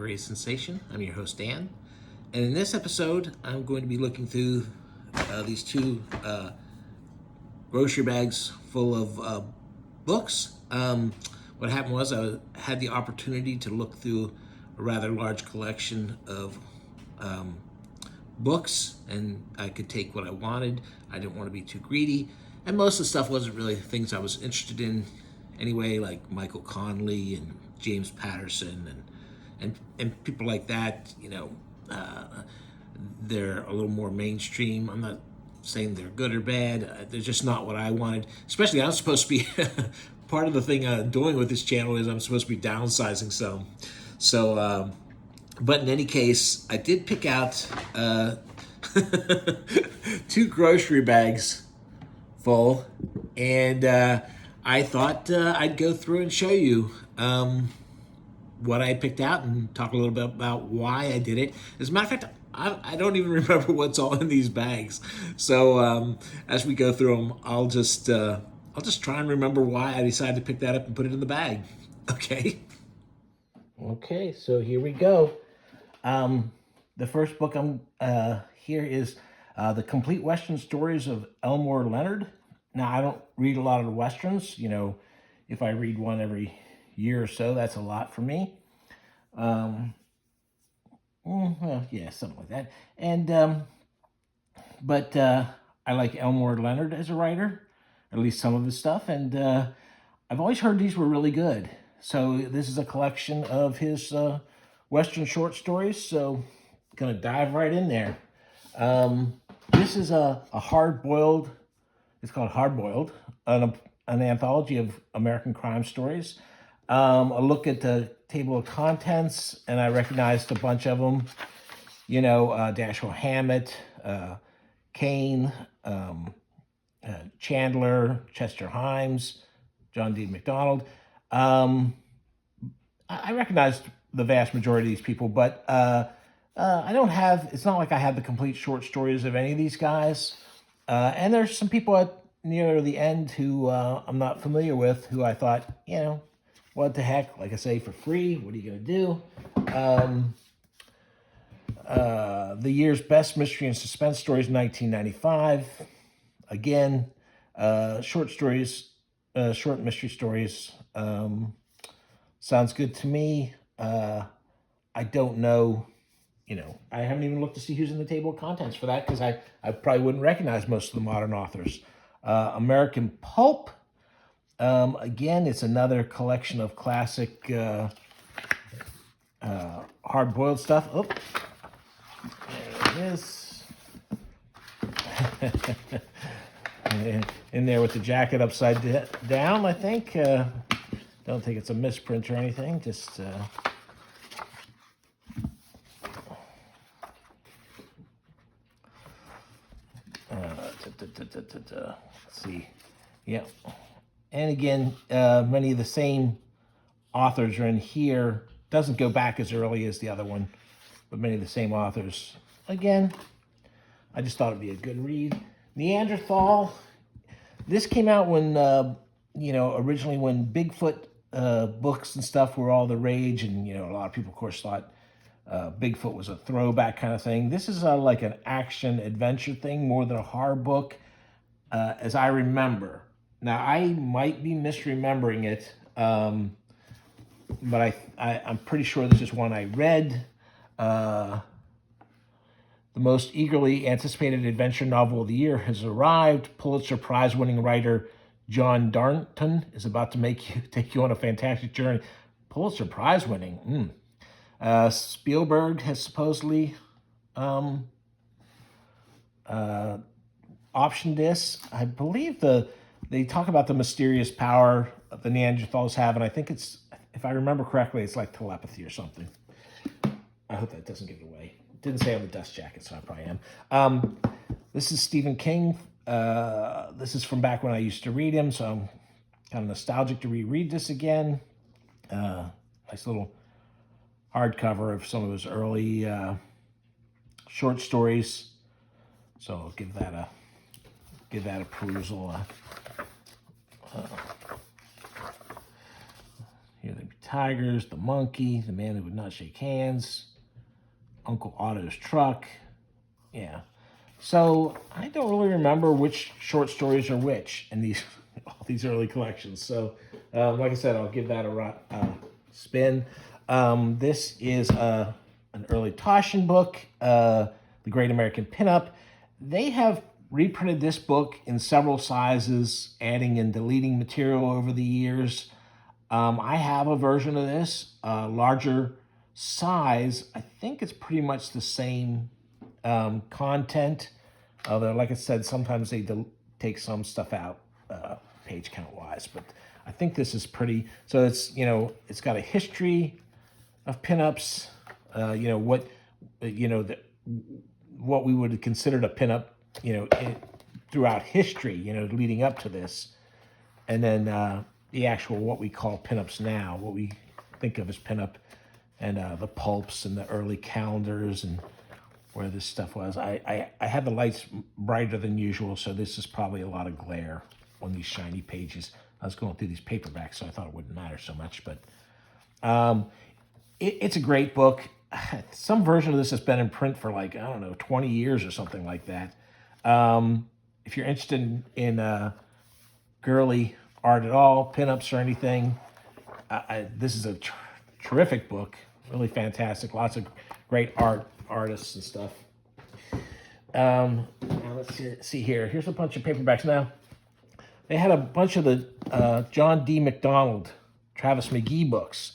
literary sensation. I'm your host, Dan. And in this episode, I'm going to be looking through these two grocery bags full of books. What happened was I had the opportunity to look through a rather large collection of books, and I could take what I wanted. I didn't want to be too greedy. And most of the stuff wasn't really things I was interested in anyway, like Michael Connelly and James Patterson and people like that. They're a little more mainstream. I'm not saying they're good or bad. They're just not what I wanted. Especially, I'm supposed to be part of the thing I'm doing with this channel is I'm supposed to be downsizing some. So, but in any case, I did pick out two grocery bags full, and I thought I'd go through and show you what I picked out and talk a little bit about why I did it. As a matter of fact, I don't even remember what's all in these bags. So as we go through them, I'll just try and remember why I decided to pick that up and put it in the bag. Okay. Okay, so here we go. The first book I'm here is The Complete Western Stories of Elmore Leonard. Now, I don't read a lot of the Westerns. If I read one every year or so, that's a lot for me. Well, yeah, something like that. And, but I like Elmore Leonard as a writer, at least some of his stuff. And I've always heard these were really good. So this is a collection of his Western short stories. So gonna dive right in there. This is a hard-boiled, it's called Hard-Boiled, an anthology of American crime stories. A look at the table of contents, and I recognized a bunch of them. Dashiell Hammett, Kane, Chandler, Chester Himes, John D. MacDonald. I recognized the vast majority of these people, but I don't have, it's not like I have the complete short stories of any of these guys. And there's some people near the end who I'm not familiar with, who I thought, what the heck, like I say, for free, what are you going to do? The year's best mystery and suspense stories, 1995. Again, short stories, short mystery stories. Sounds good to me. I don't know. I haven't even looked to see who's in the table of contents for that because I probably wouldn't recognize most of the modern authors. American Pulp. Again, it's another collection of classic hard-boiled stuff. Oh, there it is. In there with the jacket upside down, I think. Don't think it's a misprint or anything. Just... let's see. Yeah. And again, many of the same authors are in here. Doesn't go back as early as the other one, but many of the same authors. Again, I just thought it'd be a good read. Neanderthal. This came out when, originally when Bigfoot books and stuff were all the rage, and, a lot of people, of course, thought Bigfoot was a throwback kind of thing. This is like an action adventure thing more than a horror book, as I remember. Now, I might be misremembering it, but I'm pretty sure this is one I read. The most eagerly anticipated adventure novel of the year has arrived. Pulitzer Prize-winning writer John Darnton is about to take you on a fantastic journey. Pulitzer Prize-winning. Spielberg has supposedly optioned this. I believe they talk about the mysterious power that the Neanderthals have, and I think it's, if I remember correctly, it's like telepathy or something. I hope that doesn't give it away. It didn't say on the dust jacket, so I probably am. This is Stephen King. This is from back when I used to read him, so I'm kind of nostalgic to reread this again. Nice little hardcover of some of his early short stories. So I'll give that a perusal. Here, let me Tigers, The Monkey, The Man Who Would Not Shake Hands, Uncle Otto's Truck. Yeah. So I don't really remember which short stories are which in these all these early collections. So, like I said, I'll give that a spin. This is an early Taschen book, The Great American Pinup. They have reprinted this book in several sizes, adding and deleting material over the years. I have a version of this, larger size. I think it's pretty much the same content, although, like I said, sometimes they take some stuff out, page count wise. But I think this is pretty. So it's it's got a history of pinups. What we would have considered a pinup, throughout history, leading up to this, and then the actual what we call pinups now, what we think of as pinup, and the pulps and the early calendars and where this stuff was. I had the lights brighter than usual, so this is probably a lot of glare on these shiny pages. I was going through these paperbacks, so I thought it wouldn't matter so much, but it's a great book. Some version of this has been in print for 20 years or something like that. If you're interested in girly art at all, pinups or anything, this is a terrific book. Really fantastic. Lots of great artists and stuff. Now let's see here. Here's a bunch of paperbacks. Now, they had a bunch of the John D. MacDonald, Travis McGee books.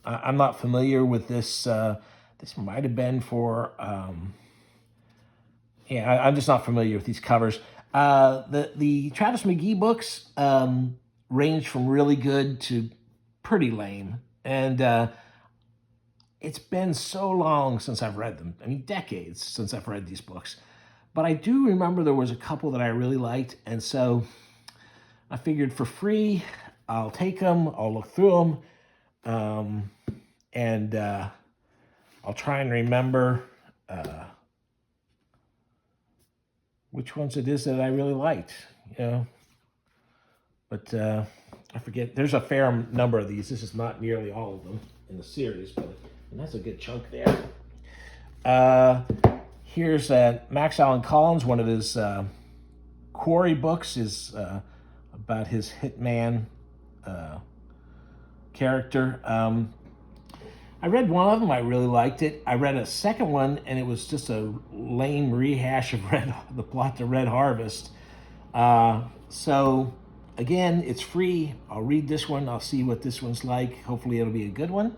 I'm not familiar with this. This might have been for... I'm just not familiar with these covers. The Travis McGee books range from really good to pretty lame. And it's been so long since I've read them. I mean, decades since I've read these books. But I do remember there was a couple that I really liked. And so I figured for free, I'll take them, I'll look through them, and I'll try and remember which ones it is that I really liked, But I forget. There's a fair number of these. This is not nearly all of them in the series, but that's a good chunk there. Here's Max Allan Collins. One of his Quarry books is about his hitman character. I read one of them. I really liked it. I read a second one, and it was just a lame rehash of the plot to Red Harvest. So, again, it's free. I'll read this one. I'll see what this one's like. Hopefully it'll be a good one.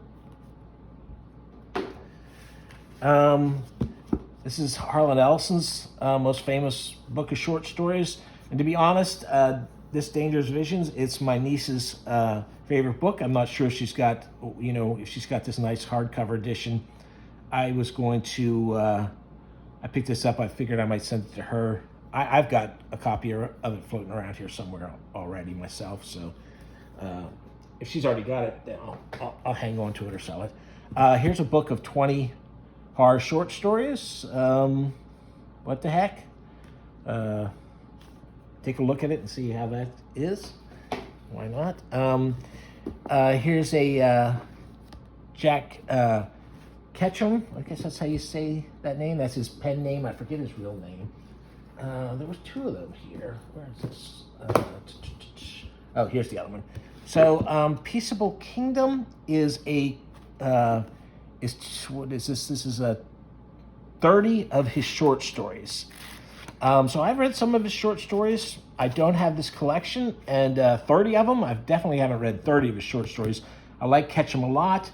This is Harlan Ellison's most famous book of short stories. And to be honest, this Dangerous Visions, it's my niece's favorite book. I'm not sure if she's got, if she's got this nice hardcover edition. I was going to, I picked this up. I figured I might send it to her. I've got a copy of it floating around here somewhere already myself. So if she's already got it, then I'll hang on to it or sell it. Here's a book of 20 horror short stories. What the heck? Take a look at it and see how that is. Why not? Here's a Jack Ketchum. I guess that's how you say that name. That's his pen name. I forget his real name. There was two of them here. Where is this? Oh, here's the other one. So, Peaceable Kingdom is what is this? This is 30 of his short stories. So I've read some of his short stories. I don't have this collection, and 30 of them. I definitely haven't read 30 of his short stories. I like Ketchum a lot.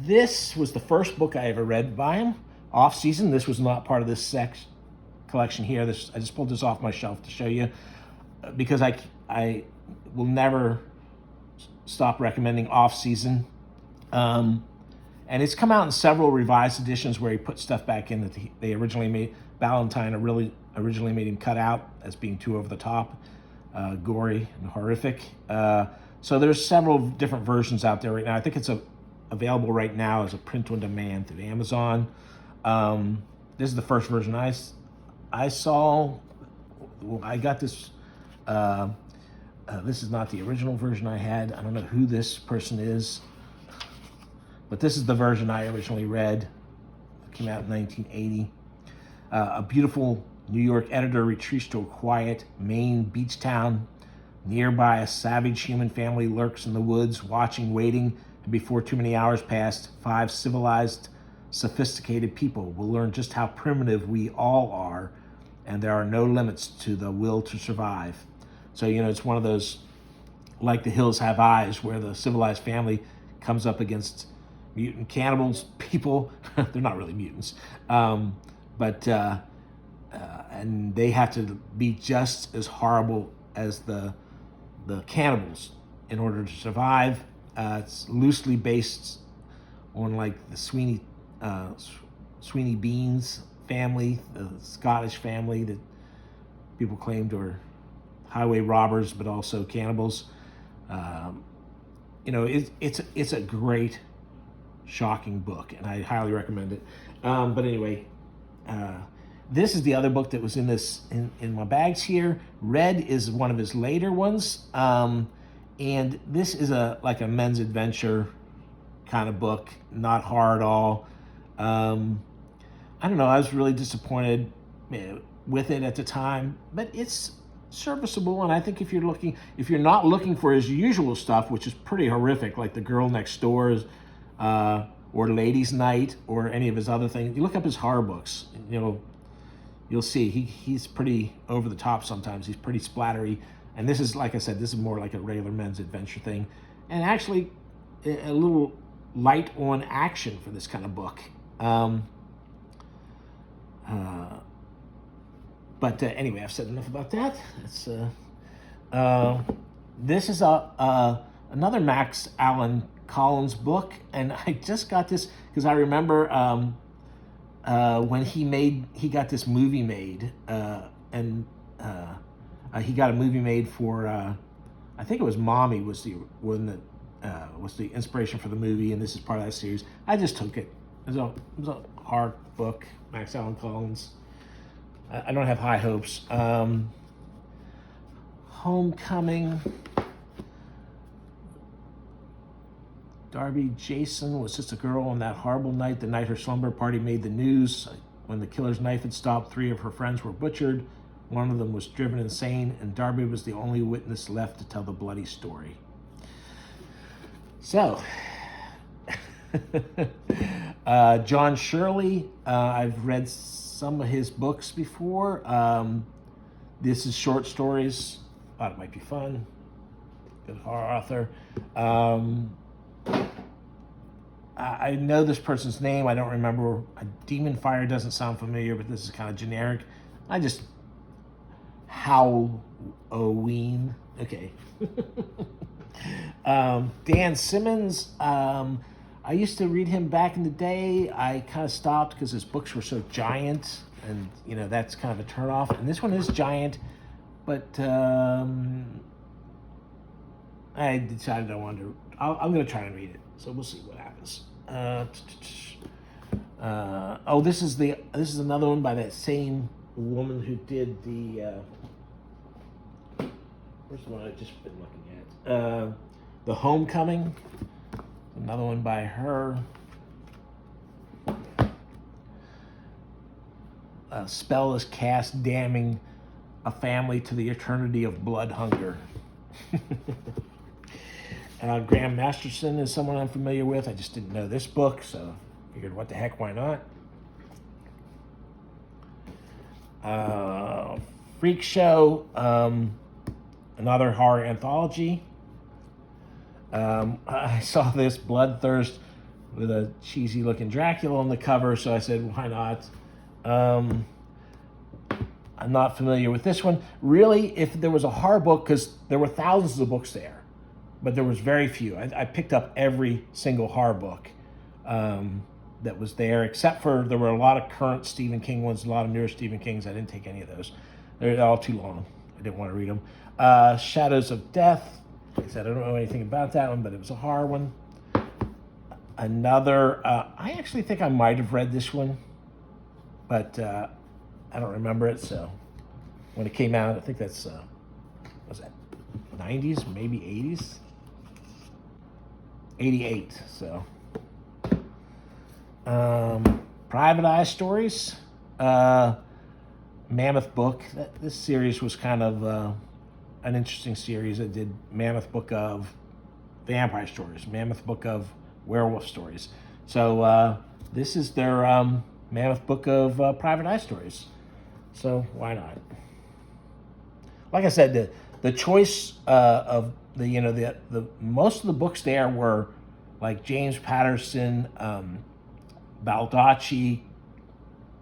This was the first book I ever read by him. Off Season. This was not part of this collection here. I just pulled this off my shelf to show you because I will never stop recommending Off Season. And it's come out in several revised editions where he put stuff back in that they originally made. Ballantyne originally made him cut out as being too over the top, gory and horrific. So there's several different versions out there right now. I think it's available right now as a print on demand through Amazon. This is the first version I saw. I got this This is not the original version I had. I don't know who this person is, but this is the version I originally read. It came out in 1980. A beautiful New York editor retreats to a quiet Maine beach town. Nearby, a savage human family lurks in the woods, watching, waiting, and before too many hours pass, 5 civilized, sophisticated people will learn just how primitive we all are, and there are no limits to the will to survive. So, it's one of those, like The Hills Have Eyes, where the civilized family comes up against mutant cannibals, people. They're not really mutants. But and they have to be just as horrible as the cannibals in order to survive. It's loosely based on like the Sweeney Beans family, the Scottish family that people claimed were highway robbers, but also cannibals. It's a great, shocking book, and I highly recommend it. But anyway, this is the other book that was in my bags here. Red is one of his later ones, and this is a men's adventure kind of book, not horror at all. I don't know. I was really disappointed with it at the time, but it's serviceable. And I think if you're not looking for his usual stuff, which is pretty horrific, like The Girl Next Door, or Ladies' Night, or any of his other things, you look up his horror books. You'll see he's pretty over the top sometimes. He's pretty splattery. And this is, like I said, this is more like a regular men's adventure thing. And actually a little light on action for this kind of book. But anyway, I've said enough about that. This is another Max Allan Collins book. And I just got this because I remember when he got this movie made, and he got a movie made for, I think it was Mommy was the one that was the inspiration for the movie, and this is part of that series. I just took it. It was a hard book, Max Allan Collins. I don't have high hopes. Homecoming. Darby Jason was just a girl on that horrible night, the night her slumber party made the news. When the killer's knife had stopped, 3 of her friends were butchered. One of them was driven insane, and Darby was the only witness left to tell the bloody story. So, John Shirley, I've read some of his books before. This is short stories. Thought it might be fun. Good horror author. I know this person's name. I don't remember. Demon Fire doesn't sound familiar, but this is kind of generic. Halloween. Okay. Dan Simmons. I used to read him back in the day. I kind of stopped because his books were so giant, and that's kind of a turnoff. And this one is giant, but I decided I wanted to. I'm going to try and read it, so we'll see what happens. This is another one by that same woman who did the. Where's the one I've just been looking at? The Homecoming. Another one by her. A spell is cast, damning a family to the eternity of blood hunger. Graham Masterson is someone I'm familiar with. I just didn't know this book, so figured, what the heck, why not? Freak Show, another horror anthology. I saw this Bloodthirst with a cheesy looking Dracula on the cover, so I said, why not? I'm not familiar with this one. Really, if there was a horror book, because there were thousands of books there, but there was very few. I picked up every single horror book that was there, except for there were a lot of current Stephen King ones, a lot of newer Stephen Kings. I didn't take any of those. They're all too long. I didn't want to read them. Shadows of Death. Like I said, I don't know anything about that one, but it was a horror one. Another, I actually think I might have read this one, but I don't remember it. So when it came out, I think that's, what was that? 90s, maybe 80s. 88, so. Private Eye Stories. Mammoth Book. This series was kind of an interesting series. It did Mammoth Book of Vampire Stories, Mammoth Book of Werewolf Stories. So this is their Mammoth Book of Private Eye Stories. So why not? Like I said, the choice of the most of the books there were like James Patterson, Baldacci,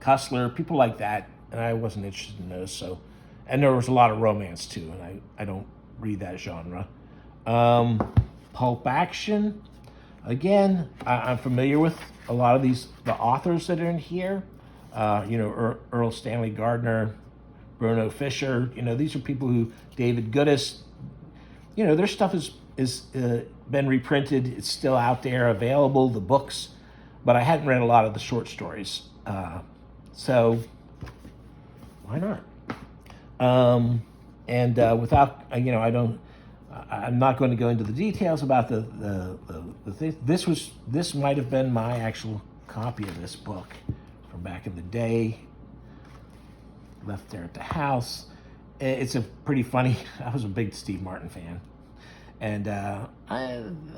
Cussler, people like that, and I wasn't interested in those. So, and there was a lot of romance too, and I don't read that genre. Pulp Action, again, I'm familiar with a lot of the authors that are in here. Earl Stanley Gardner, Bruno Fisher. These are people who, David Goodis. Their stuff is been reprinted. It's still out there, available. The books, but I hadn't read a lot of the short stories. So why not? Without I'm not going to go into the details about the thing. This might have been my actual copy of this book from back in the day. Left there at the house. It's a pretty funny. I was a big Steve Martin fan, and I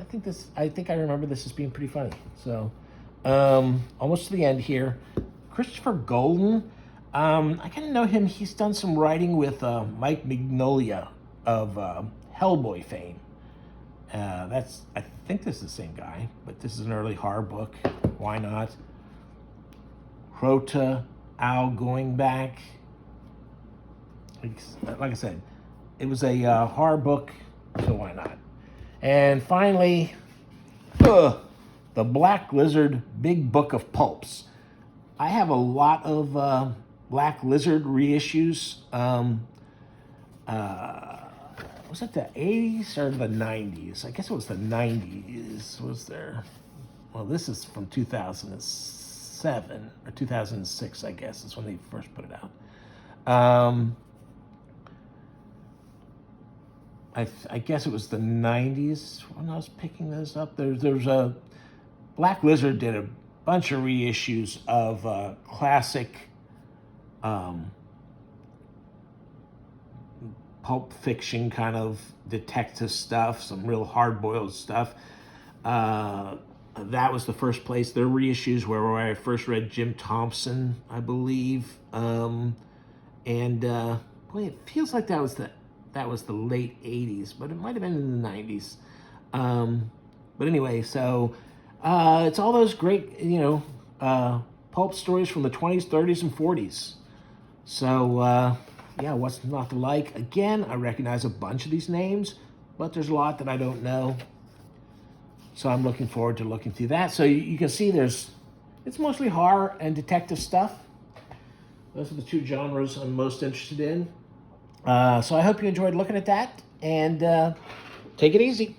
think I remember this as being pretty funny. So almost to the end here. Christopher Golden. I kind of know him. He's done some writing with Mike Mignola of Hellboy fame. I think this is the same guy, but this is an early horror book. Why not? Crota, Al Going Back. Like I said, it was a horror book, so why not? And finally, the Black Lizard Big Book of Pulps. I have a lot of Black Lizard reissues. Was it the 80s or the 90s? I guess it was the 90s. Was there? Well, this is from 2007 or 2006, I guess, is when they first put it out. I guess it was the 90s when I was picking this up. There's a Black Lizard did a bunch of reissues of classic pulp fiction kind of detective stuff, some real hard-boiled stuff. That was the first place. Their reissues were where I first read Jim Thompson, I believe. Boy, it feels like that was the late 80s, but it might have been in the 90s. But anyway, so it's all those great, pulp stories from the 20s, 30s, and 40s. So, what's not to like? Again, I recognize a bunch of these names, but there's a lot that I don't know. So I'm looking forward to looking through that. So you can see it's mostly horror and detective stuff. Those are the two genres I'm most interested in. So I hope you enjoyed looking at that, and take it easy.